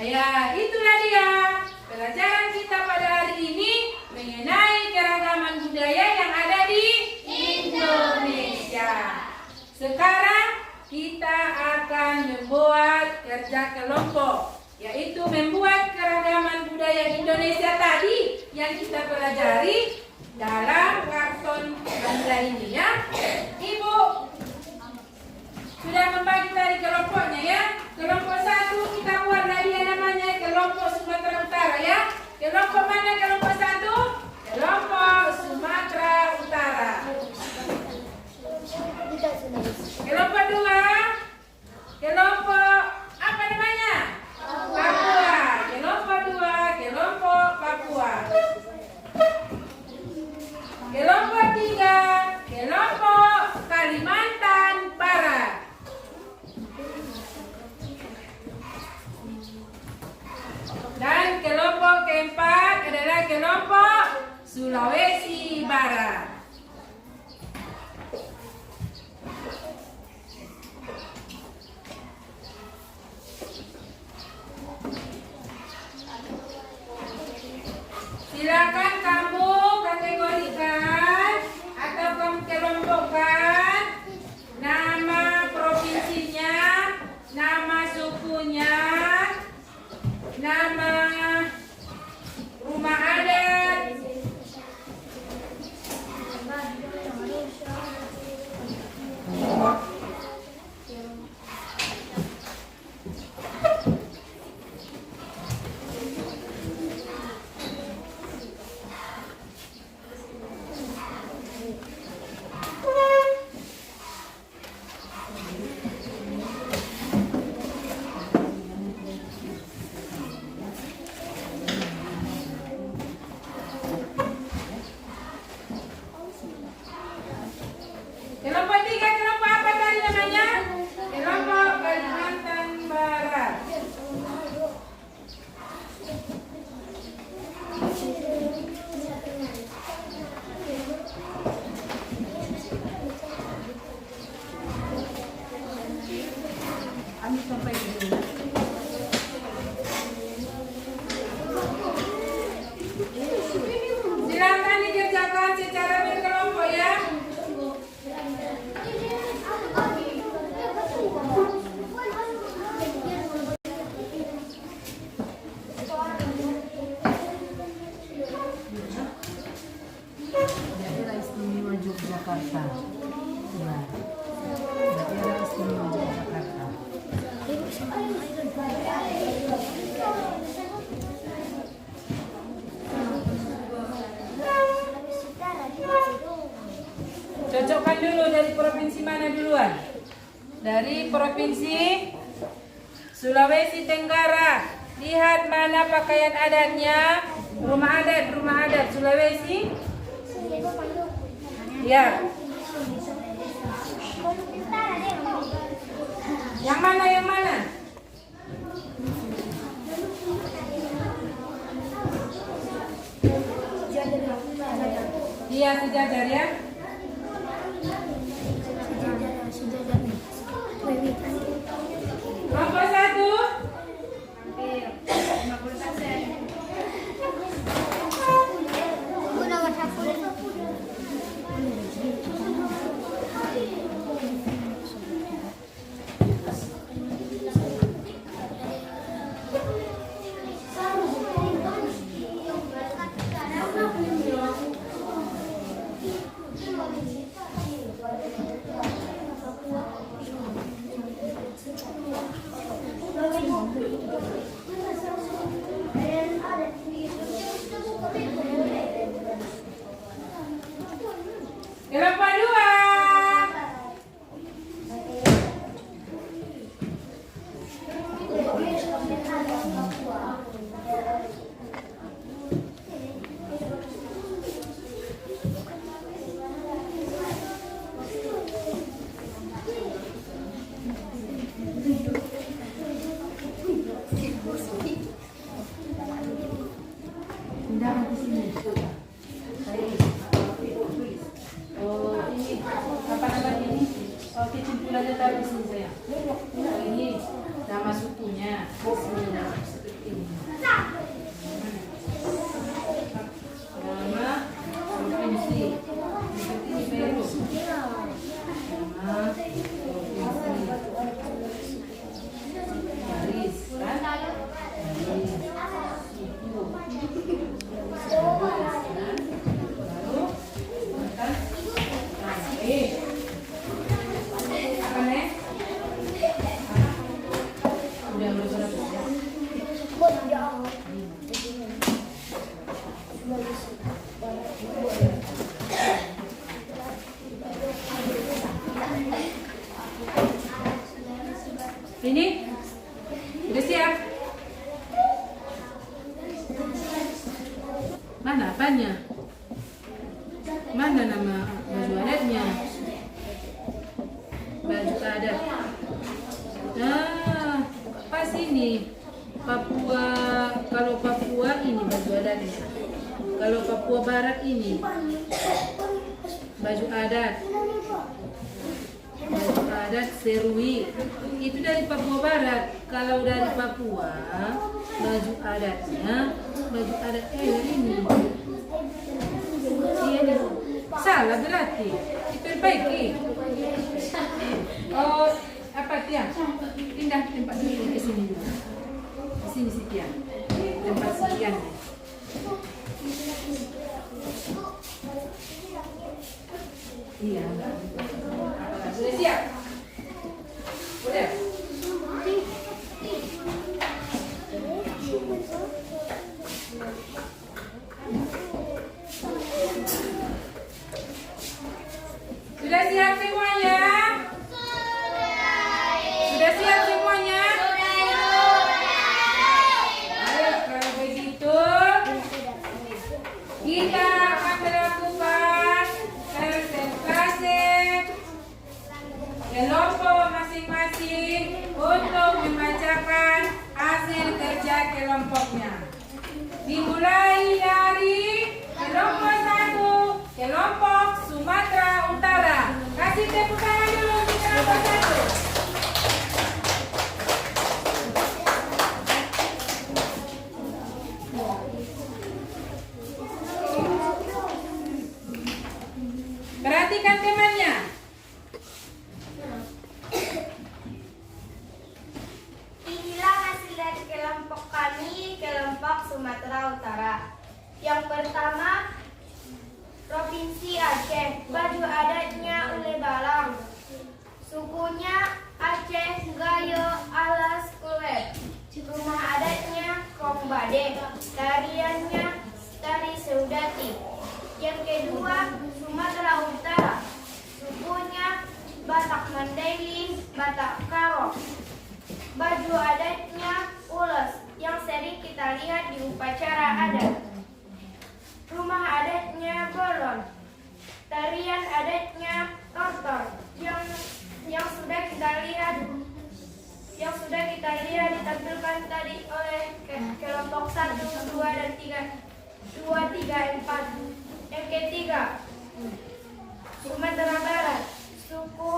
Ya, itulah dia pelajaran kita pada hari ini mengenai keragaman budaya yang ada di Indonesia. Sekarang kita akan membuat kerja kelompok, yaitu membuat keragaman budaya Indonesia tadi yang kita pelajari dalam karton benda ini ya. Ibu sudah membagi dari kelompoknya ya. Kelompok 1 kita buat dari yang namanya kelompok Sumatera Utara ya. Kelompok mana kelompok 1? Kelompok Sumatera Utara. Kelompok 2, kelompok apa namanya? Papua. Kelompok 2, kelompok Papua. Kelompok 3, kelompok Kalimantan Barat. Dan kelompok keempat adalah kelompok Sulawesi Barat. Silakan kamu kategorikan atau kamu kelompokkan nama provinsinya, nama sukunya, nama rumah adat, kelompok 3, kelompok apa tadi namanya? Kelompok Kalimantan Barat. Kami sampai dulu. Silakan dikerjakan secara berkelompok ya. Daerah Istimewa Yogyakarta. Ya. Daerah Istimewa Yogyakarta. Cocokkan dulu dari provinsi mana duluan? Dari provinsi Sulawesi Tenggara. Lihat mana pakaian adatnya. Rumah adat Sulawesi. Ya. Yang mana? Iya, sejajar ya. Kelompok 2. Pindah ke sini. Oh, ini apa namanya ini? Oh, kecimpulannya taruh di sini saya. Oh, ini nama sukunya. Bismillah. Seperti ini. Nama provinsi. Seperti ini Peru. Nama provinsi. Garis, kan? Garis. Suku. Lalu makan. Apa nih? Udah berapa? Ini udah siap? Mana apanya? Mana nama baju adatnya? Baju adat. Nah, pas ini Papua. Kalau Papua ini baju adatnya. Kalau Papua Barat ini baju adat. Baju adat Serui. Itu dari Papua Barat. Kalau dari Papua baju adatnya baju adat ini. Iya nih. Salah berarti. Diperbaiki. Oh, apa Tiang? Pindah tempat dulu ke sini dulu. Di sini si Tiang. Tempat si Tiang. Iya. Sudah siap? Udah. Sudah siap semuanya? Sudah siap semuanya? Ayo, kalau begitu kita akan melakukan presentasi kelompok masing-masing untuk membacakan hasil kerja kelompoknya. Dimulai dari kelompok 1, kelompok Sumatera Utara. Kasih tepuk tangan dulu untuk kelompok 1. Perhatikan temannya. Inilah hasil dari kelompok kami, kelompok Sumatera Utara. Yang pertama, Provinsi Aceh. Baju adatnya Ule Balang. Sukunya Aceh Gayo Alas Kulet. Rumah adatnya Kombade. Tariannya Tari Seudati. Yang kedua, Sumatera Utara. Sukunya Batak Mandailing, Batak Karo. Baju adatnya ules yang sering kita lihat di upacara adat. Rumah adatnya Bolon. Tarian adatnya Tortor yang sudah kita lihat ditampilkan tadi oleh kelompok 1, 2, dan 3, 4. Yang ketiga, Sumatera Barat. Suku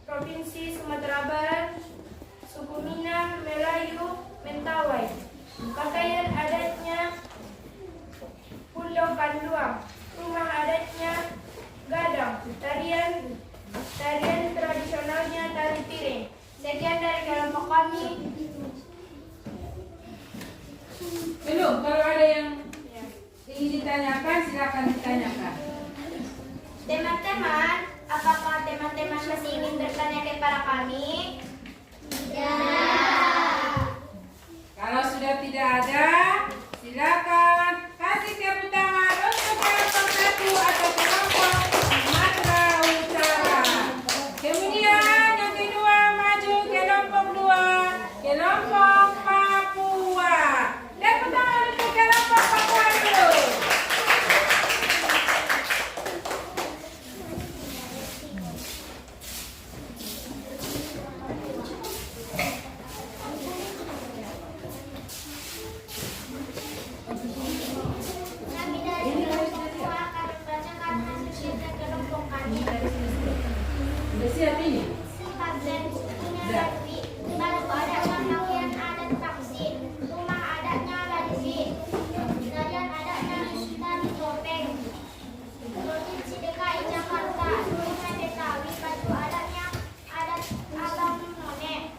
Provinsi Sumatera Barat, suku Minang, Melayu, Mentawai. Pakaian adatnya Pulau Kanduang. Rumah adatnya Gadang. Tarian tradisionalnya tari piring. Sekian dari kelompok kami. Belum, kalau ada yang ingin ditanyakan silakan ditanyakan. masih ingin bertanya kepada kami? Ya. Kalau sudah tidak ada, silakan kasih tepuk tangan untuk kelompok 1 atau kelompok Sumatera Utara. Kemudian yang kedua maju kelompok 2, kelompok Papua. Tepuk tangan untuk kelompok Papua dulu. Kami dari kelompok 2 akan membacakan hasil survei kelompok kami. Udah siap ini? Sifat dan sukunya Badui, baru adanya pakaian adat vaksin, rumah adatnya Badui, tarian adatnya tari topeng. Provinsi DKI Jakarta, rumah Betawi, baju adatnya adat Abang None,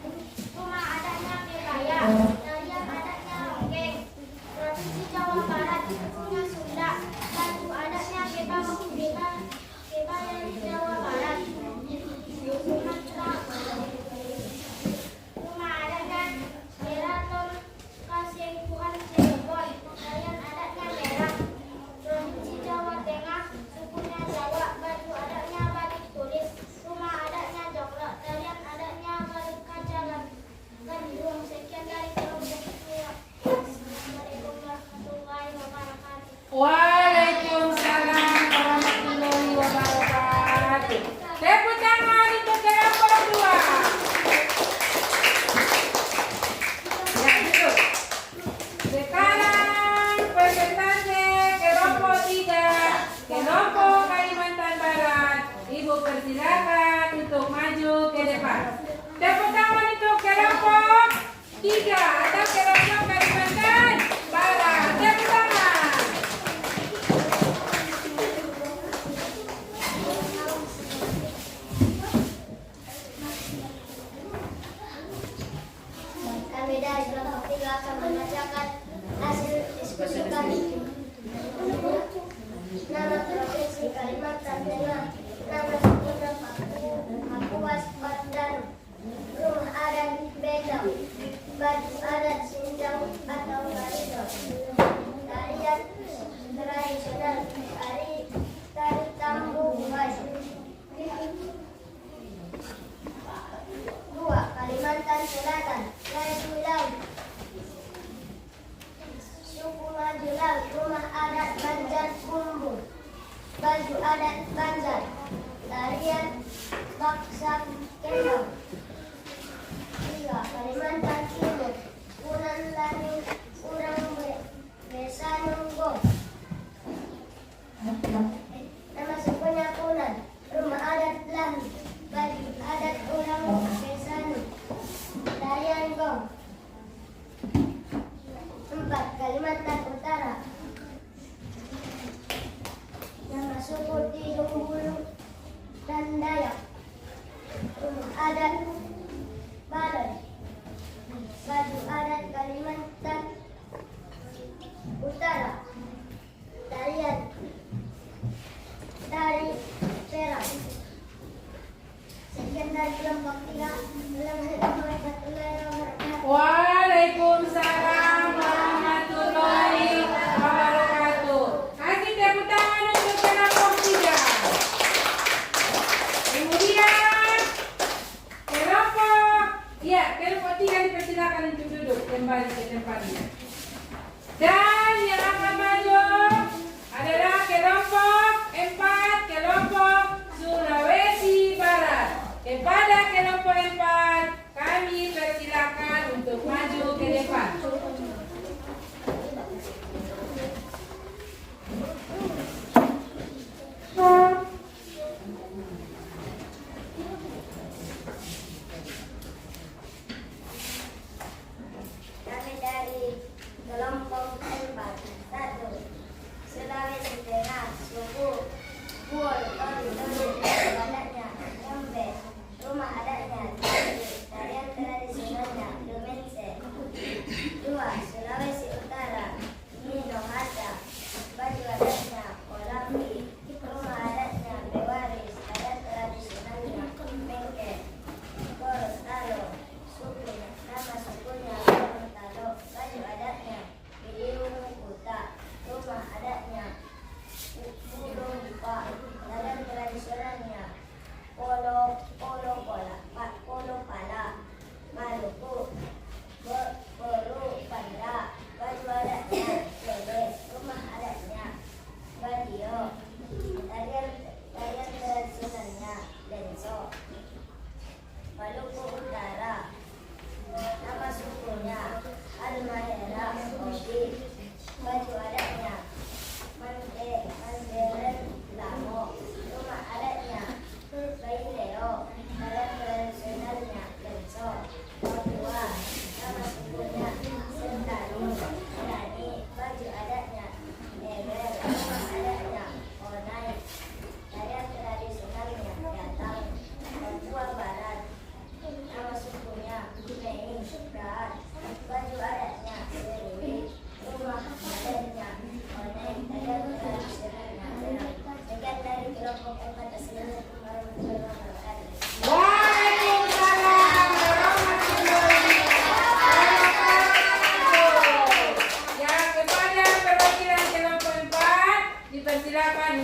rumah adatnya Kebaya, tarian adatnya Ronggeng. Provinsi Jawa Barat, sukunya Sunda, baju adatnya Kebaya di Jawa Barat. Rumah adatnya Keraton Kasepuhan Cirebon, tarian adatnya merah. Provinsi Jawa Tengah, sukunya Jawa, baju adatnya batik tulis, rumah adatnya Joklek, tarian adatnya balik kaca gandrung. Sekian dari kelompok 2. Assalamualaikum warahmatullahi wabarakatuh. Waalaikumsalam warahmatullahi wabarakatuh. Tepuk tangan untuk kelompok 2. Ya, gitu. Sekarang presentasi kelompok 3, kelompok Kalimantan Barat. Ibu persilakan untuk maju ke depan. Tepuk tangan untuk kelompok 3 atau kelompok Kalimantan Barat. Tepuk tangan. Kami dari kelompok 3 akan membacakan hasil diskusi kami. Nama Provinsi Kalimantan Tengah, nama sukunya Papua Bandar, rumah adat Bedang, baju adat Sindang atau Baridor, tarian tradisional, tari tambung Bais. 2. Kalimantan Selatan, yaitu Laut, suku Majulang, rumah adat Banjar Kumbung, baju adat Banjar, tarian Baksak Kembang. 3. Kalimantan Timur, Punan Lani, Urang Besa Nunggong, nama sukunya Punan, rumah adat Lani, baju adat Urang Besa Nunggong, tarian Gong. 4. Kalimantan Utara, nama suku Tidung Bulu dan Dayak, rumah adat Balai, baju adat Kalimantan Utara, tarian dari Perak. Sekian dari kelompok 3. Assalamualaikum warahmatullahi wabarakatuh. Waalaikumsalam warahmatullahi wabarakatuh. Kasih tepuk tangan untuk kelompok 3. Kemudian kelompok 3 dipersilakan untuk duduk kembali ke tempatnya. Dan yang akan maju adalah kelompok 4, kelompok Sulawesi Barat. Kepada kelompok 4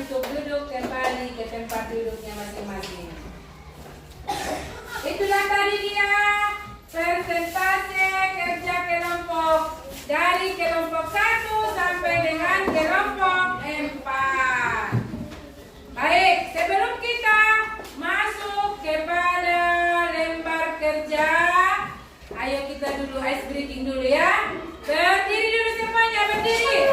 untuk duduk kembali ke tempat duduknya masing-masing. Itulah tadi dia persentase kerja kelompok dari kelompok 1 sampai dengan kelompok 4. Baik, sebelum kita masuk kepada lembar kerja, ayo kita dulu ice breaking dulu ya. Berdiri dulu semuanya, berdiri.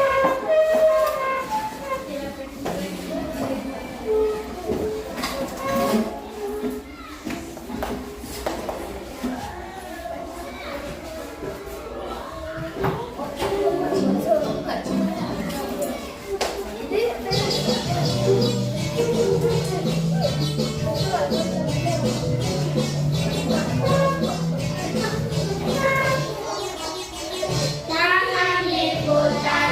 Jangan ikut-ikutan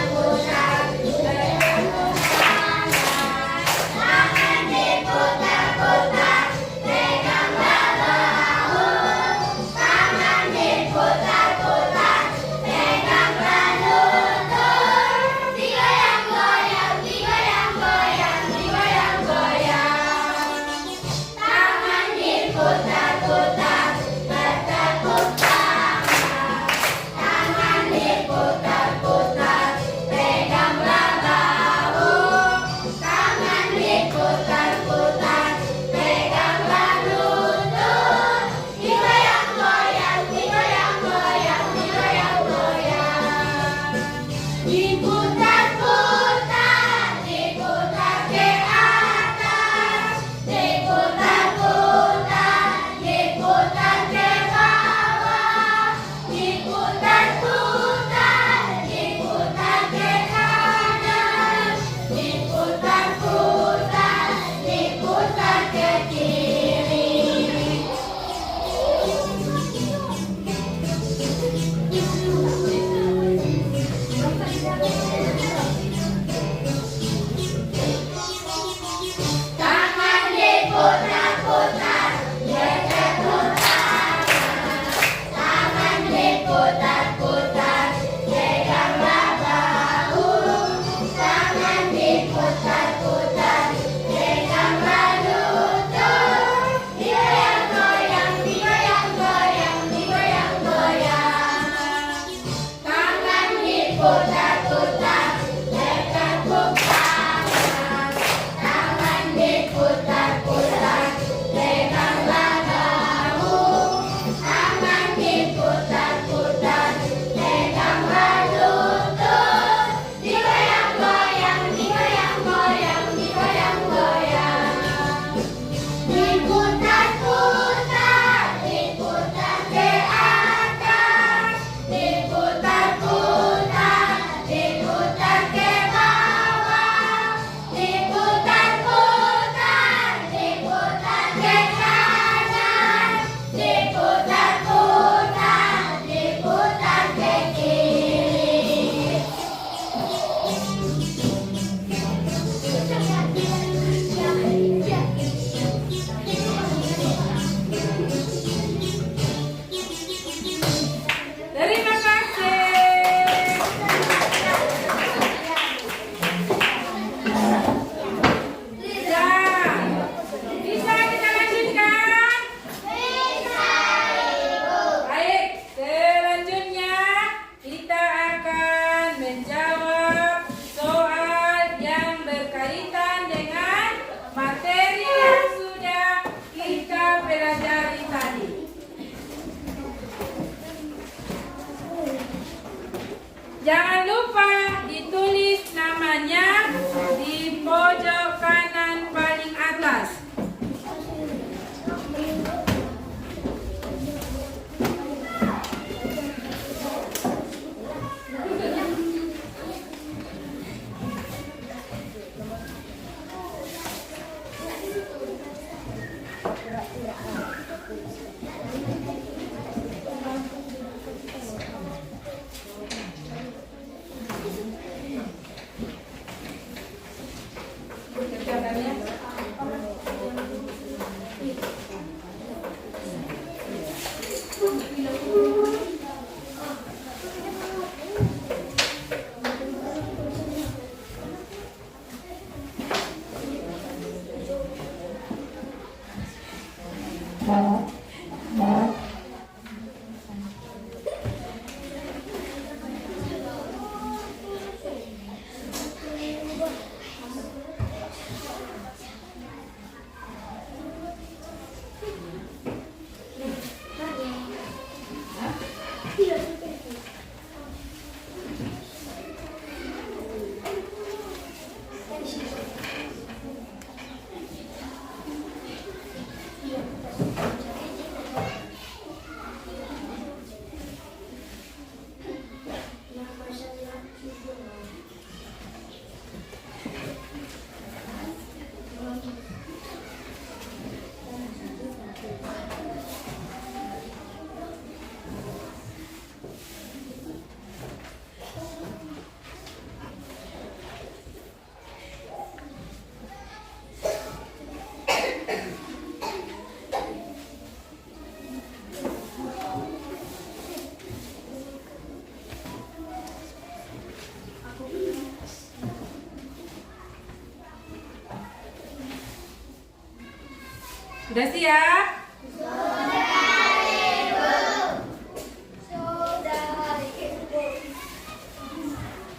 Sudah siap?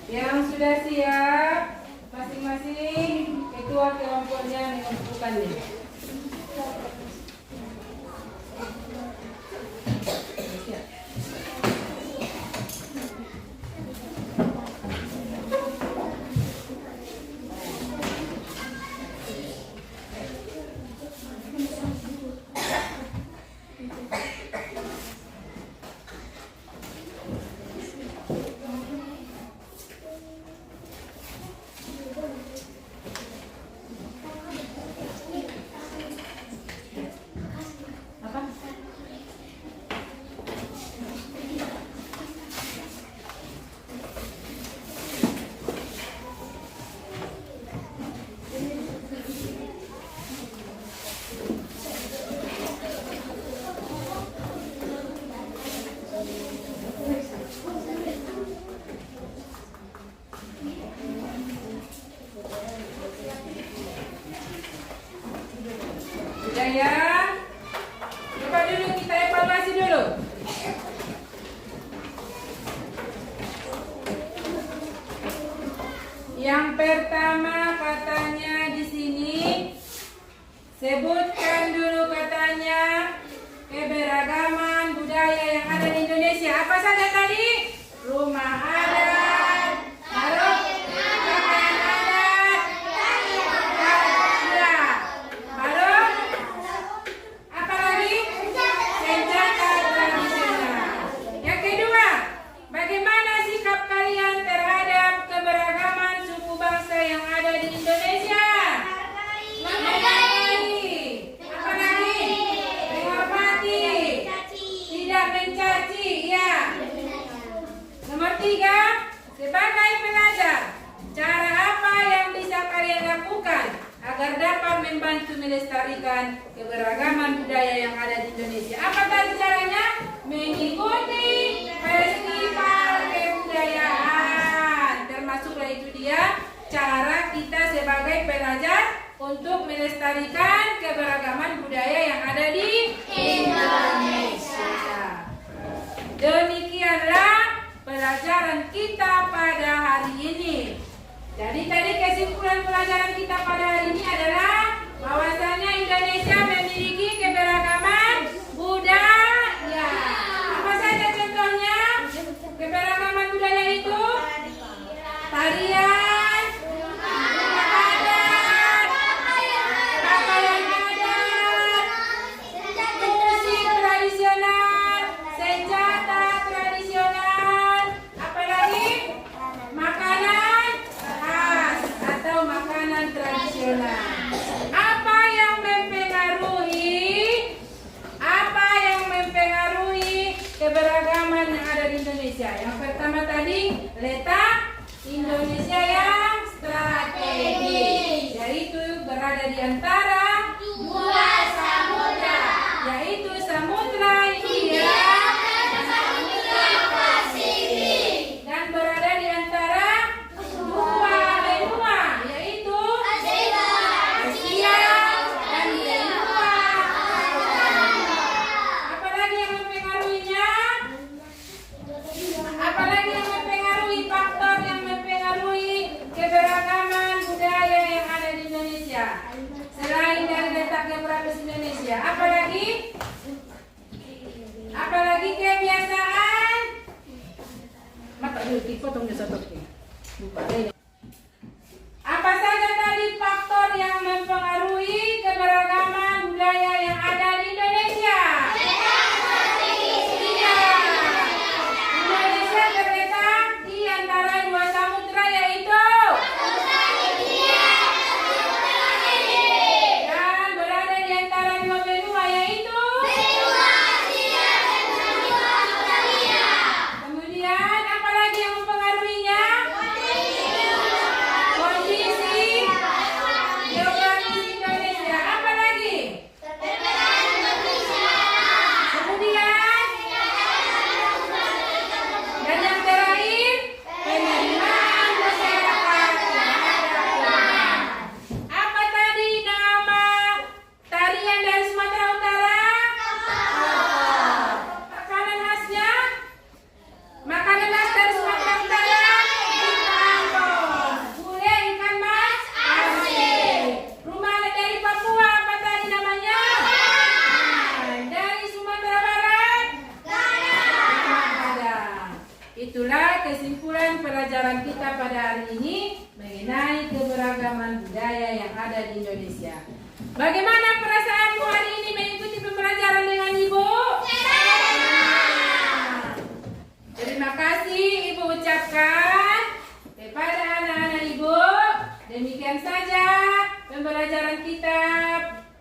Yang sudah siap, masing-masing ketua kelompoknya mengumpulkannya. Sudah ya? Coba dulu kita evaluasi dulu. Yang pertama katanya di sini, sebutkan dulu katanya keberagaman budaya yang ada di Indonesia. Apa saja tadi? Rumah adat, pakaian adat, ya. Lalu apa lagi? Senjata tradisional. Yang kedua, bagaimana sikap kalian terhadap keberagaman suku bangsa yang ada di Indonesia? Menghargai. Apa lagi? Menghormati. Tidak mencaci, ya. Nomor 3, sebagai pelajar, cara apa yang bisa kalian lakukan agar dapat membantu melestarikan keberagaman budaya yang ada di Indonesia? Apa tadi caranya? Mengikuti festival kebudayaan. Termasuklah itu dia cara kita sebagai pelajar untuk melestarikan keberagaman budaya yang ada di Indonesia. Demikianlah pelajaran kita pada hari ini. Jadi tadi kesimpulan pelajaran kita pada hari ini adalah bahwasanya Indonesia memiliki keberagaman budaya. Apa saja contohnya? Keberagaman budaya itu tarian, rumah adat, pakaian adat, musik tradisional, senjata tradisional, apalagi makanan khas atau makanan tradisional. Apa yang mempengaruhi keberagaman yang ada di Indonesia? Yang pertama tadi, letak Indonesia yang strategis, yaitu berada di antara dua samudra, yaitu Samudra Hindia dan Samudra Pasifik, dan berada di antara dua benua, yaitu Asia dan benua Afrika. Selain dari letak geografis Indonesia, apalagi kebiasaan? Mata dulu dipotongnya satu. Lupa deh. Apa saja tadi faktor yang mempengaruhi keberagaman budaya yang ada di Indonesia? Iya. Indonesia terletak di antara dua samudra yaitu dan berada di antara dua benua yaitu kemudian apa lagi yang mempengaruhinya? Kondisi geografis Indonesia. Apa lagi? Kemudian dan yang terakhir penerimaan masyarakat terhadap perubahan. Apa tadi nama tarian dari Sumatera Utara? Makanan khasnya? Makanan khas dari Sumatera Utara? Ikan tong. Gulai ikan mas? Asin. Rumah adat dari Papua apa tadi namanya? Dari Sumatera Barat? Padang. Itulah kesimpulan pelajaran kita pada hari ini mengenai keberagaman budaya yang ada di Indonesia. Bagaimana perasaanmu hari ini mengikuti pembelajaran dengan Ibu? Terima kasih Ibu ucapkan kepada anak-anak Ibu. Demikian saja pembelajaran kita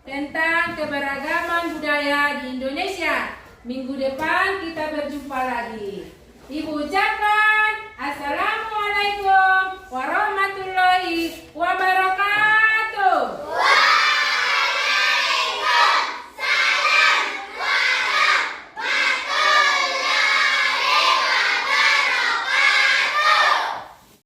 tentang keberagaman budaya di Indonesia. Minggu depan kita berjumpa lagi. Ibu ucapkan Assalamualaikum warahmatullahi wabarakatuh.